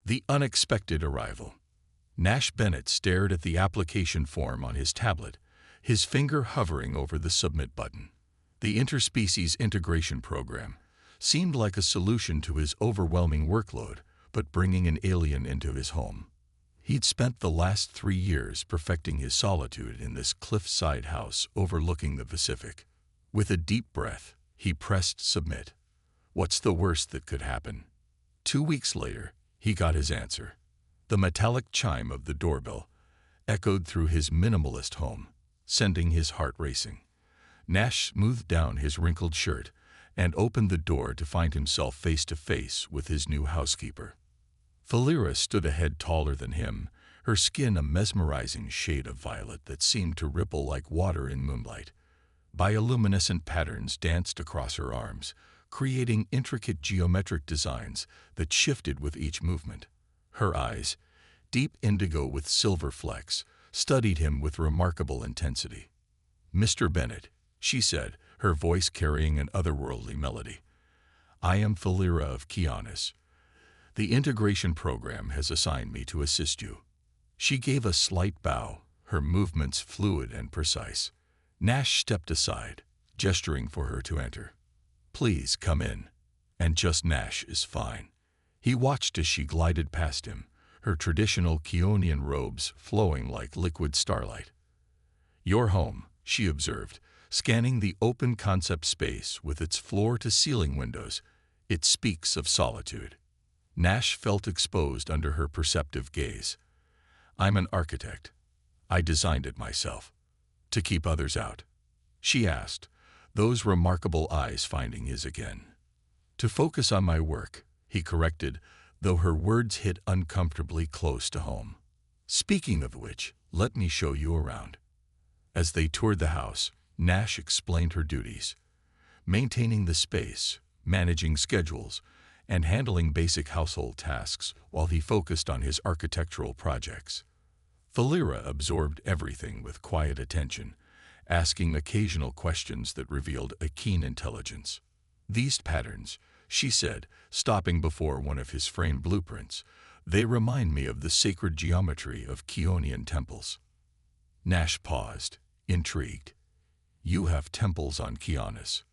The unexpected arrival. Nash Bennett stared at the application form on his tablet, his finger hovering over the submit button. The interspecies integration program seemed like a solution to his overwhelming workload, but bringing an alien into his home. He'd spent the last 3 years perfecting his solitude in this cliffside house overlooking the Pacific. With a deep breath, he pressed submit. What's the worst that could happen? 2 weeks later, he got his answer. The metallic chime of the doorbell echoed through his minimalist home, sending his heart racing. Nash smoothed down his wrinkled shirt and opened the door to find himself face to face with his new housekeeper. Falira stood a head taller than him, her skin a mesmerizing shade of violet that seemed to ripple like water in moonlight. Bioluminescent patterns danced across her arms, creating intricate geometric designs that shifted with each movement. Her eyes, deep indigo with silver flecks, studied him with remarkable intensity. "Mr. Bennett," she said, her voice carrying an otherworldly melody. "I am Falira of Kionis. The integration program has assigned me to assist you." She gave a slight bow, her movements fluid and precise. Nash stepped aside, gesturing for her to enter. "Please come in." And just Nash is fine. He watched as she glided past him, her traditional Kionian robes flowing like liquid starlight. "Your home," she observed, scanning the open concept space with its floor-to-ceiling windows. "It speaks of solitude." Nash felt exposed under her perceptive gaze. "I'm an architect. I designed it myself. To keep others out?" she asked, those remarkable eyes finding his again. "To focus on my work," he corrected, though her words hit uncomfortably close to home. "Speaking of which, let me show you around." As they toured the house, Nash explained her duties: maintaining the space, managing schedules, and handling basic household tasks while he focused on his architectural projects. Falira absorbed everything with quiet attention, asking occasional questions that revealed a keen intelligence. "These patterns," she said, stopping before one of his framed blueprints, "they remind me of the sacred geometry of Kionian temples." Nash paused, intrigued. "You have temples on Kionis.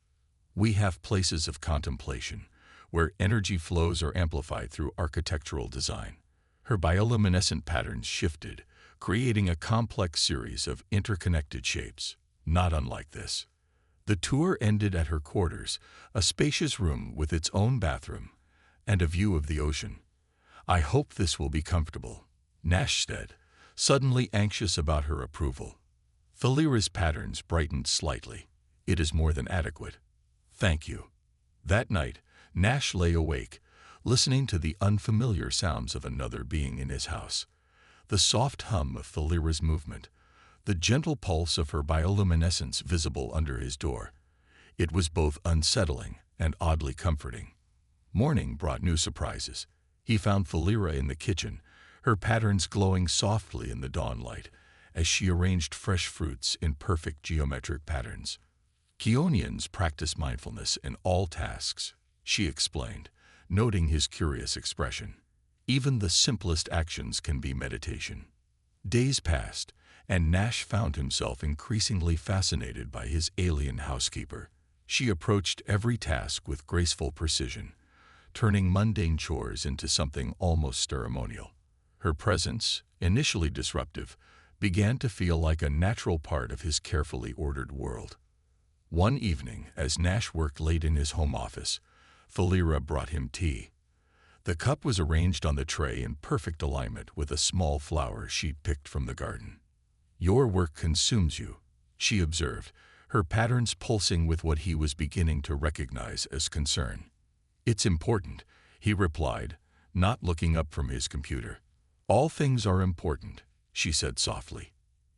We have places of contemplation, where energy flows are amplified through architectural design." Her bioluminescent patterns shifted, creating a complex series of interconnected shapes, not unlike this. The tour ended at her quarters, a spacious room with its own bathroom and a view of the ocean. "I hope this will be comfortable," Nash said, suddenly anxious about her approval. Falira's patterns brightened slightly. "It is more than adequate. Thank you." That night, Nash lay awake, listening to the unfamiliar sounds of another being in his house. The soft hum of Falira's movement, the gentle pulse of her bioluminescence visible under his door. It was both unsettling and oddly comforting. Morning brought new surprises. He found Falira in the kitchen, her patterns glowing softly in the dawn light, as she arranged fresh fruits in perfect geometric patterns. "Kionians practice mindfulness in all tasks," she explained, noting his curious expression. "Even the simplest actions can be meditation." Days passed, and Nash found himself increasingly fascinated by his alien housekeeper. She approached every task with graceful precision, turning mundane chores into something almost ceremonial. Her presence, initially disruptive, began to feel like a natural part of his carefully ordered world. One evening, as Nash worked late in his home office, Falira brought him tea. The cup was arranged on the tray in perfect alignment with a small flower she'd picked from the garden. "Your work consumes you," she observed, her patterns pulsing with what he was beginning to recognize as concern. "It's important," he replied, not looking up from his computer. "All things are important," she said softly,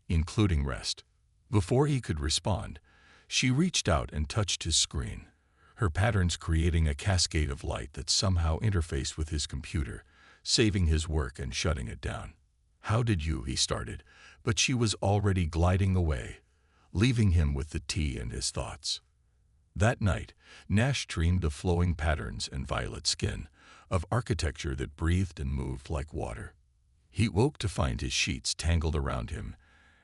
"including rest." Before he could respond, she reached out and touched his screen, her patterns creating a cascade of light that somehow interfaced with his computer, saving his work and shutting it down. "How did you?" he started, but she was already gliding away, leaving him with the tea and his thoughts. That night, Nash dreamed of flowing patterns and violet skin, of architecture that breathed and moved like water. He woke to find his sheets tangled around him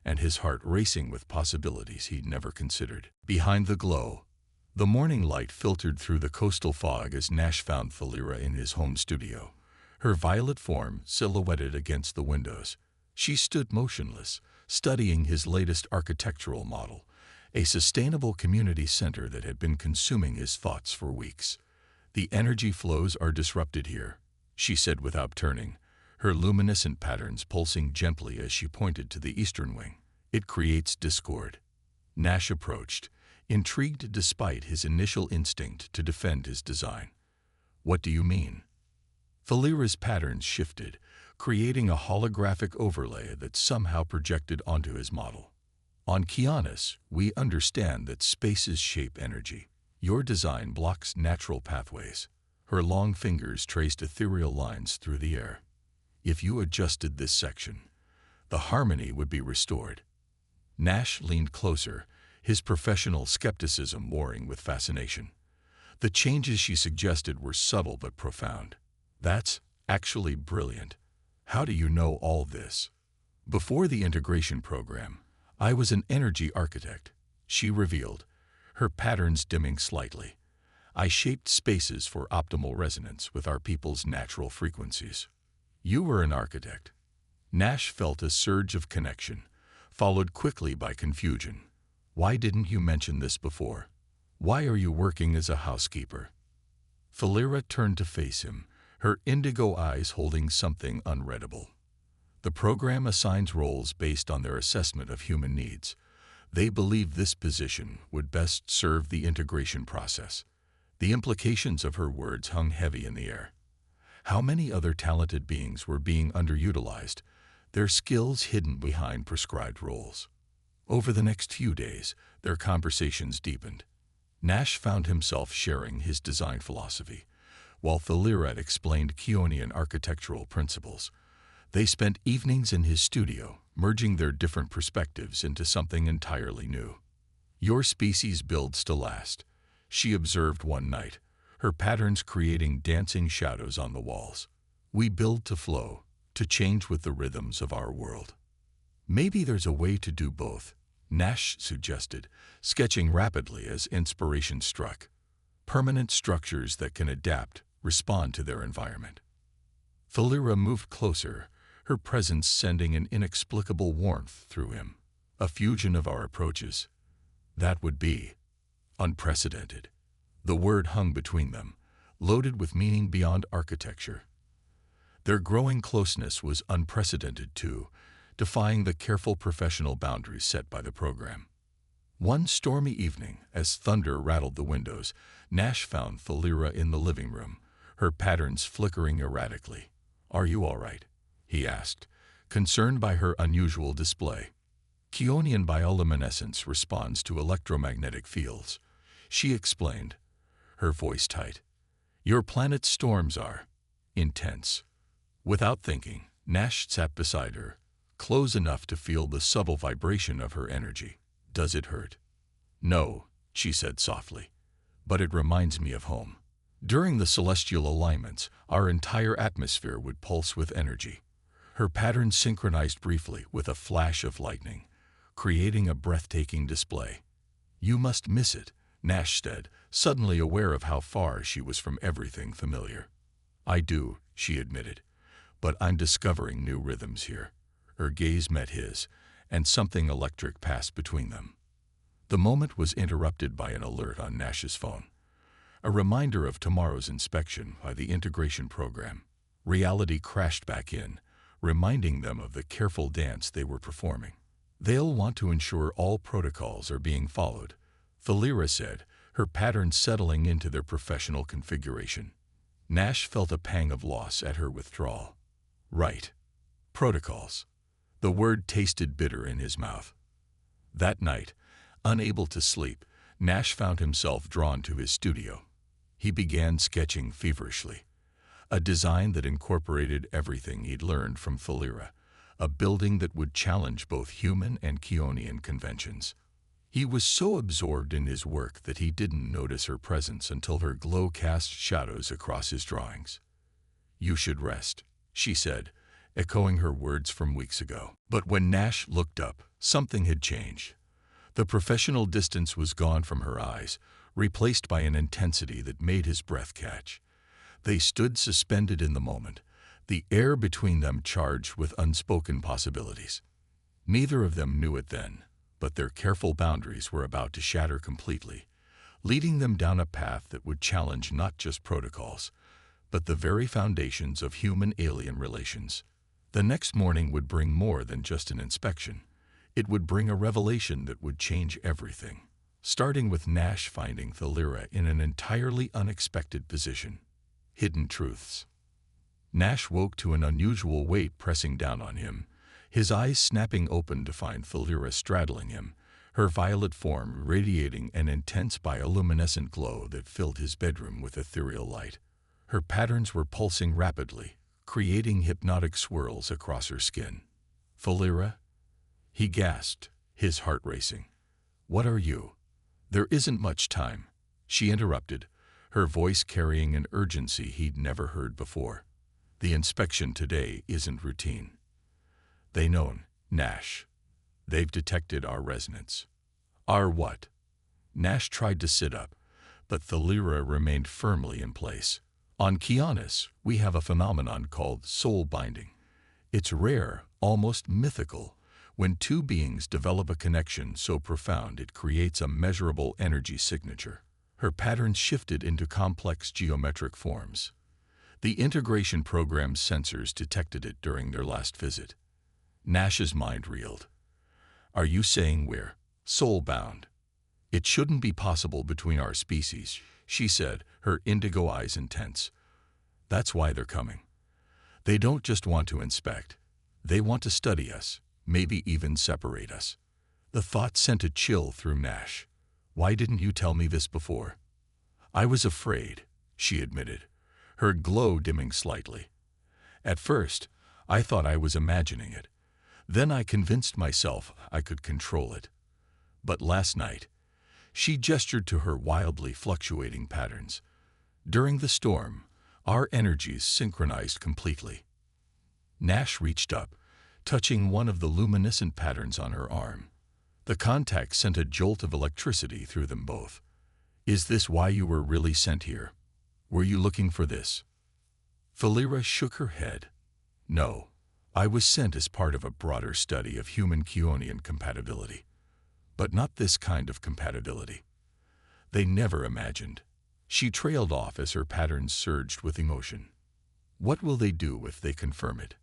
and his heart racing with possibilities he'd never considered. Behind the glow, the morning light filtered through the coastal fog as Nash found Thalira in his home studio, her violet form silhouetted against the windows. She stood motionless, studying his latest architectural model, a sustainable community center that had been consuming his thoughts for weeks. "The energy flows are disrupted here," she said without turning, her luminescent patterns pulsing gently as she pointed to the eastern wing. "It creates discord." Nash approached, intrigued despite his initial instinct to defend his design. "What do you mean?" Thalira's patterns shifted, creating a holographic overlay that somehow projected onto his model. "On Kianis, we understand that spaces shape energy. Your design blocks natural pathways." Her long fingers traced ethereal lines through the air. "If you adjusted this section, the harmony would be restored." Nash leaned closer, his professional skepticism warring with fascination. The changes she suggested were subtle but profound. "That's actually brilliant. How do you know all this?" "Before the integration program, I was an energy architect," she revealed, her patterns dimming slightly. "I shaped spaces for optimal resonance with our people's natural frequencies." "You were an architect." Nash felt a surge of connection, followed quickly by confusion. "Why didn't you mention this before? Why are you working as a housekeeper?" Thalira turned to face him, her indigo eyes holding something unreadable. "The program assigns roles based on their assessment of human needs. They believe this position would best serve the integration process." The implications of her words hung heavy in the air. How many other talented beings were being underutilized, their skills hidden behind prescribed roles? Over the next few days, their conversations deepened. Nash found himself sharing his design philosophy, while Thalira explained Kionian architectural principles. They spent evenings in his studio, merging their different perspectives into something entirely new. "Your species builds to last," she observed one night, her patterns creating dancing shadows on the walls. "We build to flow, to change with the rhythms of our world." "Maybe there's a way to do both," Nash suggested, sketching rapidly as inspiration struck. "Permanent structures that can adapt, respond to their environment." Thalira moved closer, her presence sending an inexplicable warmth through him. "A fusion of our approaches. That would be unprecedented." The word hung between them, loaded with meaning beyond architecture. Their growing closeness was unprecedented too, defying the careful professional boundaries set by the program. One stormy evening, as thunder rattled the windows, Nash found Thalira in the living room, her patterns flickering erratically. "Are you all right?" he asked, concerned by her unusual display. "Kionian bioluminescence responds to electromagnetic fields," she explained, her voice tight. "Your planet's storms are intense." Without thinking, Nash sat beside her, close enough to feel the subtle vibration of her energy. "Does it hurt?" "No," she said softly, "but it reminds me of home." During the celestial alignments, our entire atmosphere would pulse with energy. Her patterns synchronized briefly with a flash of lightning, creating a breathtaking display. "You must miss it," Nash said, suddenly aware of how far she was from everything familiar. "I do," she admitted, "but I'm discovering new rhythms here." Her gaze met his, and something electric passed between them. The moment was interrupted by an alert on Nash's phone. A reminder of tomorrow's inspection by the integration program. Reality crashed back in, reminding them of the careful dance they were performing. "They'll want to ensure all protocols are being followed," Thalira said, her patterns settling into their professional configuration. Nash felt a pang of loss at her withdrawal. "Right. Protocols." The word tasted bitter in his mouth. That night, unable to sleep, Nash found himself drawn to his studio. He began sketching feverishly, a design that incorporated everything he'd learned from Thalira, a building that would challenge both human and Kionian conventions. He was so absorbed in his work that he didn't notice her presence until her glow cast shadows across his drawings. "You should rest," she said, echoing her words from weeks ago. But when Nash looked up, something had changed. The professional distance was gone from her eyes, replaced by an intensity that made his breath catch. They stood suspended in the moment, the air between them charged with unspoken possibilities. Neither of them knew it then, but their careful boundaries were about to shatter completely, leading them down a path that would challenge not just protocols, but the very foundations of human-alien relations. The next morning would bring more than just an inspection. It would bring a revelation that would change everything, starting with Nash finding Thalira in an entirely unexpected position. Hidden truths. Nash woke to an unusual weight pressing down on him, his eyes snapping open to find Thalira straddling him, her violet form radiating an intense bioluminescent glow that filled his bedroom with ethereal light. Her patterns were pulsing rapidly, creating hypnotic swirls across her skin. "Thalira?" He gasped, his heart racing. "What are you?" "There isn't much time," she interrupted, her voice carrying an urgency he'd never heard before. "The inspection today isn't routine." "They know, Nash. They've detected our resonance." "Our what?" Nash tried to sit up, but Thalira remained firmly in place. "On Kianis, we have a phenomenon called soul binding. It's rare, almost mythical, when two beings develop a connection so profound it creates a measurable energy signature." Her patterns shifted into complex geometric forms. The integration program's sensors detected it during their last visit. Nash's mind reeled. "Are you saying we're soul-bound?" "It shouldn't be possible between our species," she said, her indigo eyes intense. "That's why they're coming. They don't just want to inspect. They want to study us, maybe even separate us." The thought sent a chill through Nash. "Why didn't you tell me this before?" "I was afraid," she admitted, her glow dimming slightly. "At first, I thought I was imagining it. Then I convinced myself I could control it. But last night," she gestured to her wildly fluctuating patterns. "During the storm, our energies synchronized completely." Nash reached up, touching one of the luminescent patterns on her arm. The contact sent a jolt of electricity through them both. "Is this why you were really sent here? Were you looking for this?" Thalira shook her head. "No, I was sent as part of a broader study of human-Kionian compatibility. But not this kind of compatibility. They never imagined." She trailed off as her patterns surged with emotion. "What will they do if they confirm it?"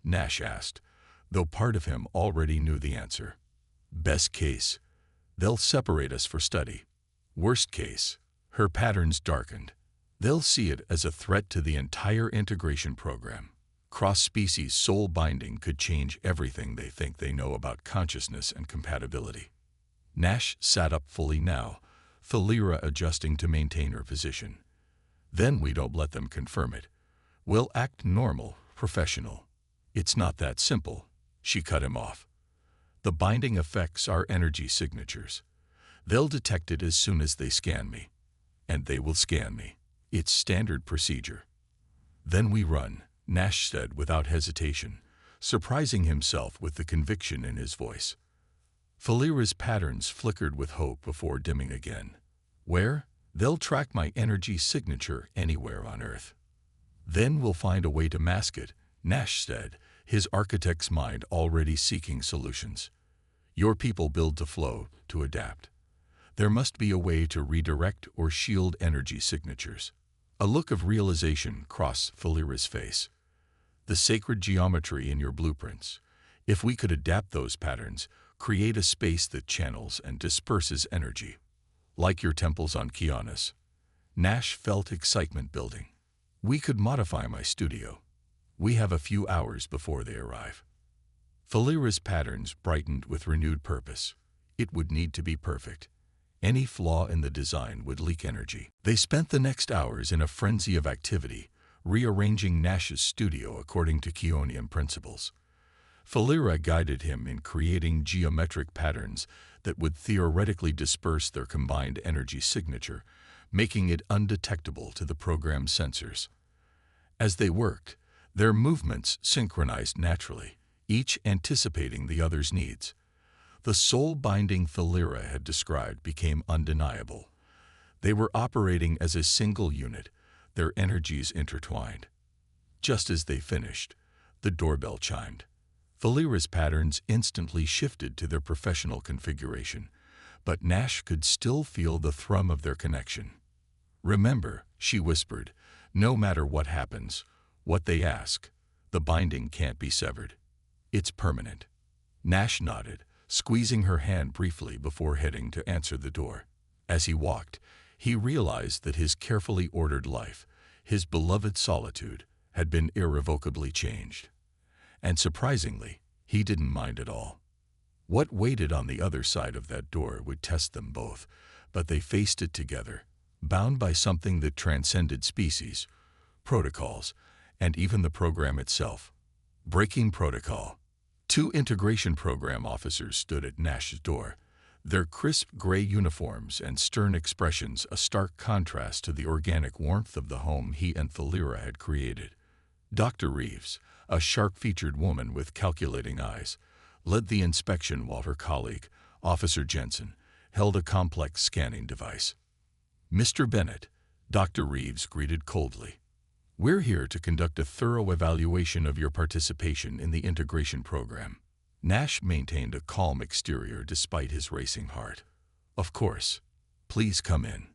Nash asked, though part of him already knew the answer. "Best case, they'll separate us for study. Worst case," her patterns darkened, "they'll see it as a threat to the entire integration program. Cross-species soul binding could change everything they think they know about consciousness and compatibility." Nash sat up fully now, Thalira adjusting to maintain her position. "Then we don't let them confirm it. We'll act normal, professional." "It's not that simple," she cut him off. "The binding affects our energy signatures. They'll detect it as soon as they scan me. And they will scan me. It's standard procedure." "Then we run," Nash said without hesitation, surprising himself with the conviction in his voice. Thalira's patterns flickered with hope before dimming again. "Where? They'll track my energy signature anywhere on Earth. Then we'll find a way to mask it," Nash said, his architect's mind already seeking solutions. "Your people build to flow, to adapt. There must be a way to redirect or shield energy signatures." A look of realization crossed Thalira's face. "The sacred geometry in your blueprints. If we could adapt those patterns, create a space that channels and disperses energy. Like your temples on Kianis." Nash felt excitement building. "We could modify my studio. We have a few hours before they arrive." Thalira's patterns brightened with renewed purpose. It would need to be perfect. Any flaw in the design would leak energy. They spent the next hours in a frenzy of activity, rearranging Nash's studio according to Kionian principles. Thalira guided him in creating geometric patterns that would theoretically disperse their combined energy signature, making it undetectable to the program's sensors. As they worked, their movements synchronized naturally, each anticipating the other's needs. The soul binding Thalira had described became undeniable. They were operating as a single unit, their energies intertwined. Just as they finished, the doorbell chimed. Thalira's patterns instantly shifted to their professional configuration, but Nash could still feel the thrum of their connection. "Remember," she whispered, "no matter what happens, what they ask, the binding can't be severed. It's permanent." Nash nodded, squeezing her hand briefly before heading to answer the door. As he walked, he realized that his carefully ordered life, his beloved solitude, had been irrevocably changed. And surprisingly, he didn't mind at all. What waited on the other side of that door would test them both, but they faced it together, bound by something that transcended species, protocols, and even the program itself. Breaking protocol. 2 integration program officers stood at Nash's door, their crisp gray uniforms and stern expressions a stark contrast to the organic warmth of the home he and Thalira had created. Dr. Reeves, a sharp-featured woman with calculating eyes, led the inspection while her colleague, Officer Jensen, held a complex scanning device. "Mr. Bennett," Dr. Reeves greeted coldly, "we're here to conduct a thorough evaluation of your participation in the integration program." Nash maintained a calm exterior despite his racing heart. "Of course. Please come in."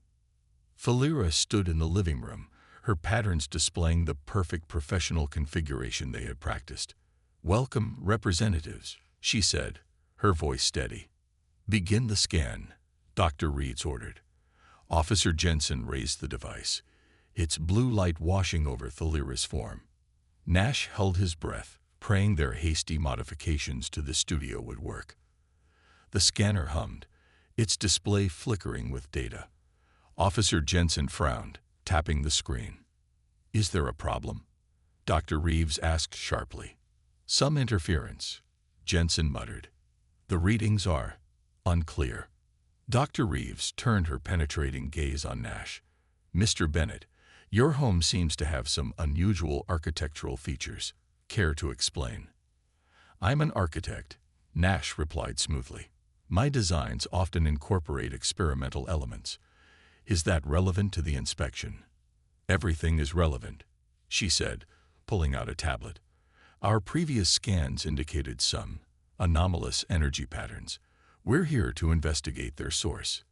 Thalira stood in the living room, her patterns displaying the perfect professional configuration they had practiced. "Welcome, representatives," she said, her voice steady. "Begin the scan," Dr. Reeves ordered. Officer Jensen raised the device, its blue light washing over Thalira's form. Nash held his breath, praying their hasty modifications to the studio would work. The scanner hummed, its display flickering with data. Officer Jensen frowned, tapping the screen. "Is there a problem?" Dr. Reeves asked sharply. "Some interference," Jensen muttered. "The readings are unclear." Dr. Reeves turned her penetrating gaze on Nash. "Mr. Bennett, your home seems to have some unusual architectural features. Care to explain?" "I'm an architect," Nash replied smoothly. "My designs often incorporate experimental elements. Is that relevant to the inspection?" "Everything is relevant," she said, pulling out a tablet. "Our previous scans indicated some anomalous energy patterns. We're here to investigate their source."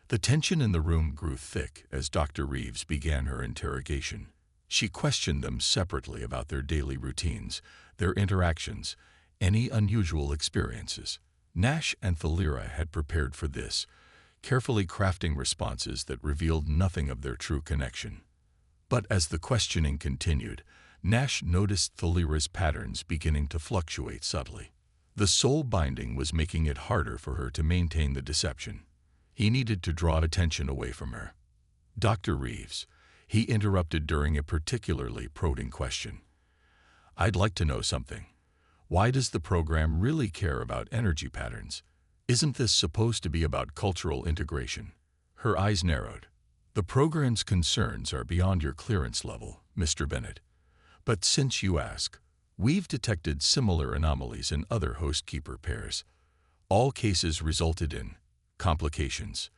The tension in the room grew thick as Dr. Reeves began her interrogation. She questioned them separately about their daily routines, their interactions, any unusual experiences. Nash and Thalira had prepared for this, carefully crafting responses that revealed nothing of their true connection. But as the questioning continued, Nash noticed Thalira's patterns beginning to fluctuate subtly. The soul binding was making it harder for her to maintain the deception. He needed to draw attention away from her. "Dr. Reeves," he interrupted during a particularly probing question, "I'd like to know something. Why does the program really care about energy patterns? Isn't this supposed to be about cultural integration?" Her eyes narrowed. "The program's concerns are beyond your clearance level, Mr. Bennett. But since you ask, we've detected similar anomalies in other Housekeeper pairs. All cases resulted in complications."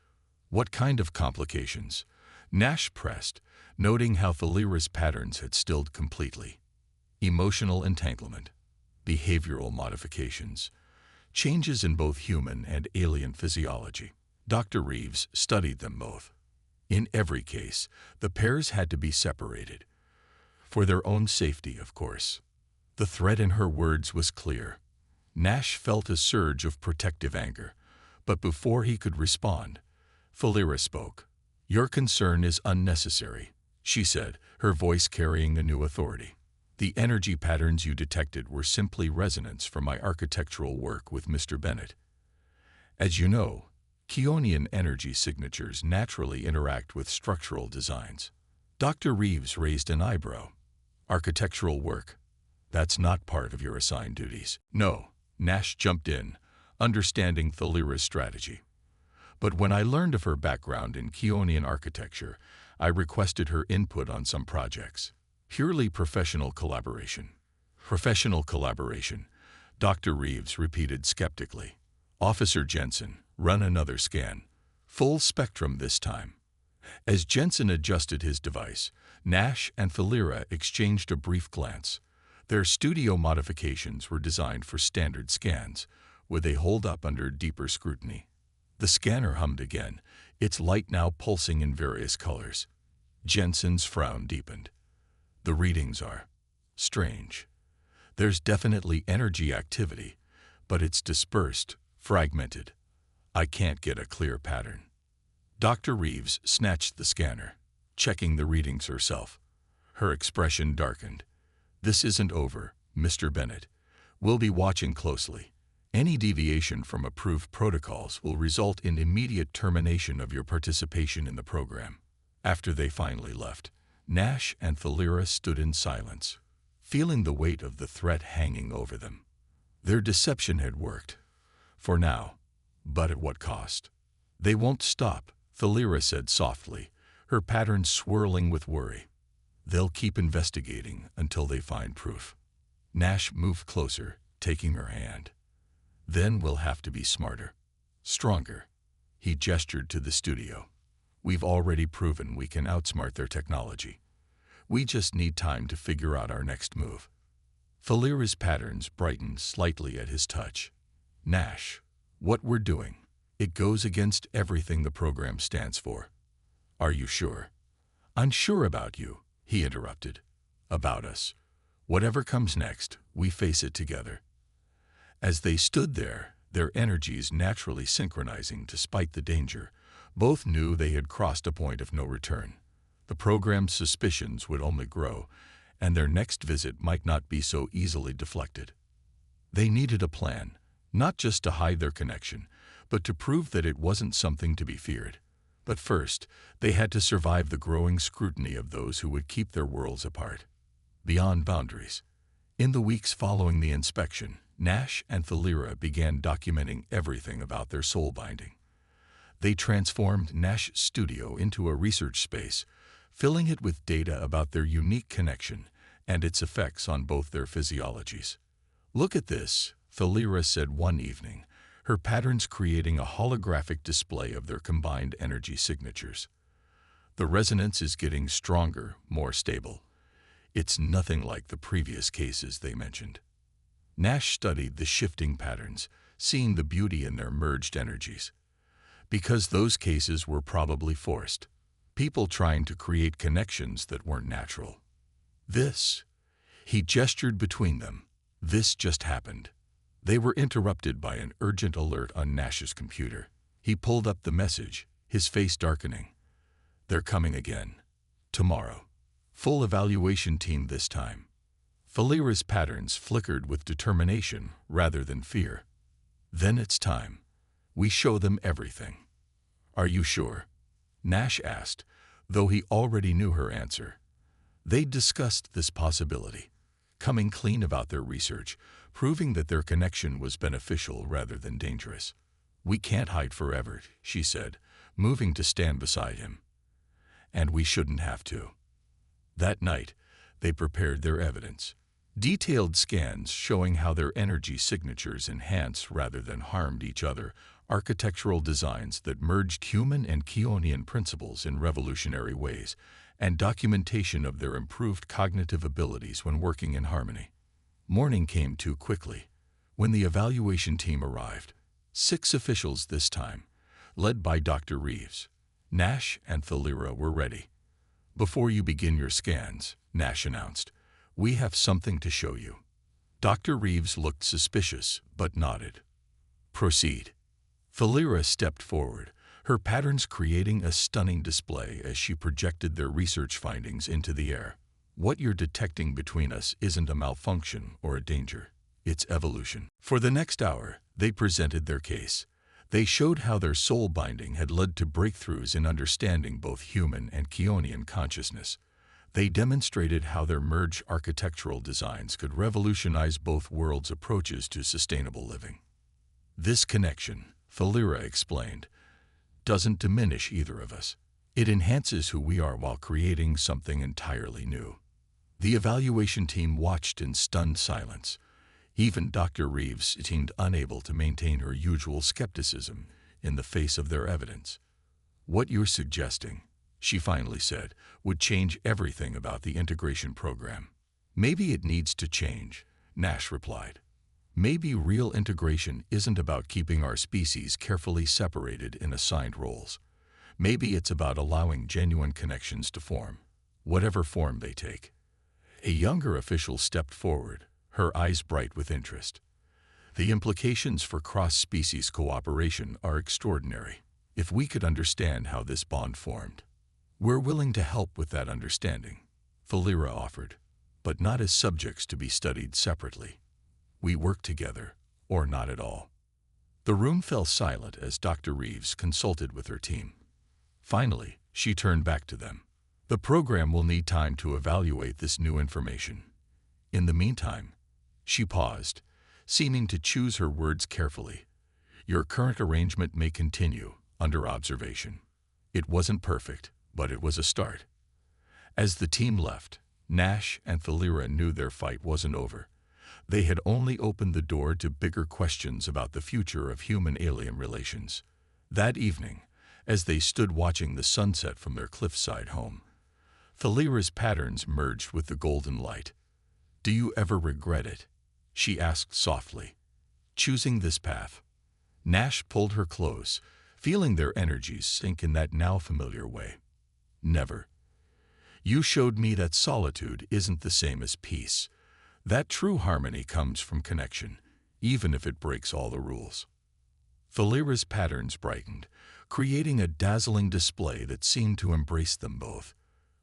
"What kind of complications?" Nash pressed, noting how Thalira's patterns had stilled completely. "Emotional entanglement, behavioral modifications, changes in both human and alien physiology." Dr. Reeves studied them both. In every case, the pairs had to be separated. For their own safety, of course. The threat in her words was clear. Nash felt a surge of protective anger, but before he could respond, Thalira spoke. "Your concern is unnecessary," she said, her voice carrying a new authority. "The energy patterns you detected were simply resonance from my architectural work with Mr. Bennett. As you know, Keonian energy signatures naturally interact with structural designs." Dr. Reeves raised an eyebrow. "Architectural work? That's not part of your assigned duties." "No," Nash jumped in, understanding Thalira's strategy. "But when I learned of her background in Keonian architecture, I requested her input on some projects." Purely professional collaboration. Professional collaboration, Dr. Reeves repeated skeptically. Officer Jensen, run another scan. Full spectrum this time. As Jensen adjusted his device, Nash and Thalira exchanged a brief glance. Their studio modifications were designed for standard scans, where they hold up under deeper scrutiny. The scanner hummed again, its light now pulsing in various colors. Jensen's frown deepened. The readings are strange. There's definitely energy activity, but it's dispersed, fragmented. I can't get a clear pattern. Dr. Reeves snatched the scanner, checking the readings herself. Her expression darkened. This isn't over, Mr. Bennett. We'll be watching closely. Any deviation from approved protocols will result in immediate termination of your participation in the program. After they finally left, Nash and Thalira stood in silence, feeling the weight of the threat hanging over them. Their deception had worked, for now, but at what cost? They won't stop, Thalira said softly, her pattern swirling with worry. They'll keep investigating until they find proof. Nash moved closer, taking her hand. Then we'll have to be smarter, stronger. He gestured to the studio. We've already proven we can outsmart their technology. We just need time to figure out our next move. Thalira's patterns brightened slightly at his touch. Nash, what we're doing, it goes against everything the program stands for. Are you sure? I'm sure about you, he interrupted. About us. Whatever comes next, we face it together. As they stood there, their energies naturally synchronizing despite the danger, both knew they had crossed a point of no return. The program's suspicions would only grow, and their next visit might not be so easily deflected. They needed a plan, not just to hide their connection, but to prove that it wasn't something to be feared. But first, they had to survive the growing scrutiny of those who would keep their worlds apart, beyond boundaries. In the weeks following the inspection, Nash and Thalira began documenting everything about their soul binding. They transformed Nash's studio into a research space, filling it with data about their unique connection and its effects on both their physiologies. Look at this, Thalira said one evening, her patterns creating a holographic display of their combined energy signatures. The resonance is getting stronger, more stable. It's nothing like the previous cases they mentioned. Nash studied the shifting patterns, seeing the beauty in their merged energies. Because those cases were probably forced, people trying to create connections that weren't natural. He gestured between them. This just happened. They were interrupted by an urgent alert on Nash's computer. He pulled up the message, his face darkening. They're coming again. Tomorrow. Full evaluation team this time. Thalira's patterns flickered with determination rather than fear. Then it's time. We show them everything. Are you sure? Nash asked, though he already knew her answer. They discussed this possibility, coming clean about their research, proving that their connection was beneficial rather than dangerous. We can't hide forever, she said, moving to stand beside him. And we shouldn't have to. That night, they prepared their evidence. Detailed scans showing how their energy signatures enhanced rather than harmed each other, architectural designs that merged human and Keonian principles in revolutionary ways, and documentation of their improved cognitive abilities when working in harmony. Morning came too quickly. When the evaluation team arrived, 6 officials this time, led by Dr. Reeves, Nash and Thalira were ready. Before you begin your scans, Nash announced, we have something to show you. Dr. Reeves looked suspicious, but nodded. Proceed. Thalira stepped forward, her patterns creating a stunning display as she projected their research findings into the air. What you're detecting between us isn't a malfunction or a danger. It's evolution. For the next hour, they presented their case. They showed how their soul binding had led to breakthroughs in understanding both human and Keonian consciousness. They demonstrated how their merged architectural designs could revolutionize both worlds' approaches to sustainable living. This connection, Thalira explained, doesn't diminish either of us. It enhances who we are while creating something entirely new. The evaluation team watched in stunned silence. Even Dr. Reeves seemed unable to maintain her usual skepticism in the face of their evidence. "What you're suggesting," she finally said, "would change everything about the integration program." "Maybe it needs to change," Nash replied. "Maybe real integration isn't about keeping our species carefully separated in assigned roles. Maybe it's about allowing genuine connections to form, whatever form they take." A younger official stepped forward, her eyes bright with interest. "The implications for cross-species cooperation are extraordinary. If we could understand how this bond formed." "We're willing to help with that understanding," Thalira offered, "but not as subjects to be studied separately. We work together, or not at all." The room fell silent as Dr. Reeves consulted with her team. Finally, she turned back to them. "The program will need time to evaluate this new information. In the meantime," she paused, seeming to choose her words carefully, "your current arrangement may continue, under observation. It wasn't perfect, but it was a start." As the team left, Nash and Thalira knew their fight wasn't over. They had only opened the door to bigger questions about the future of human-alien relations. That evening, as they stood watching the sunset from their cliffside home, Thalira's patterns merged with the golden light. "Do you ever regret it?" she asked softly. "Choosing this path?" Nash pulled her close, feeling their energies sink in that now familiar way. "Never. You showed me that solitude isn't the same as peace. That true harmony comes from connection, even if it breaks all the rules." Thalira's patterns brightened, creating a dazzling display that seemed to embrace them both.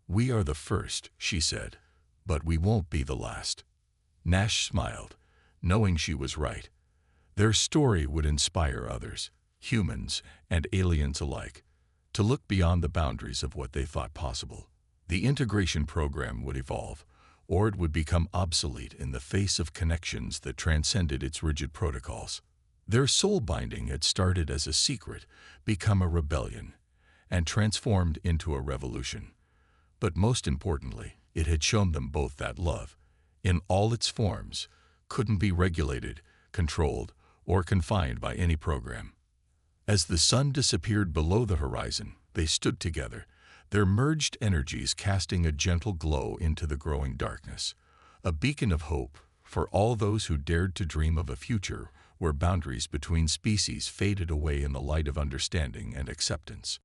"We are the first," she said, "but we won't be the last." Nash smiled, knowing she was right. Their story would inspire others, humans and aliens alike, to look beyond the boundaries of what they thought possible. The integration program would evolve, or it would become obsolete in the face of connections that transcended its rigid protocols. Their soul binding had started as a secret, become a rebellion, and transformed into a revolution. But most importantly, it had shown them both that love, in all its forms, couldn't be regulated, controlled, or confined by any program. As the sun disappeared below the horizon, they stood together, their merged energies casting a gentle glow into the growing darkness, a beacon of hope for all those who dared to dream of a future where boundaries between species faded away in the light of understanding and acceptance.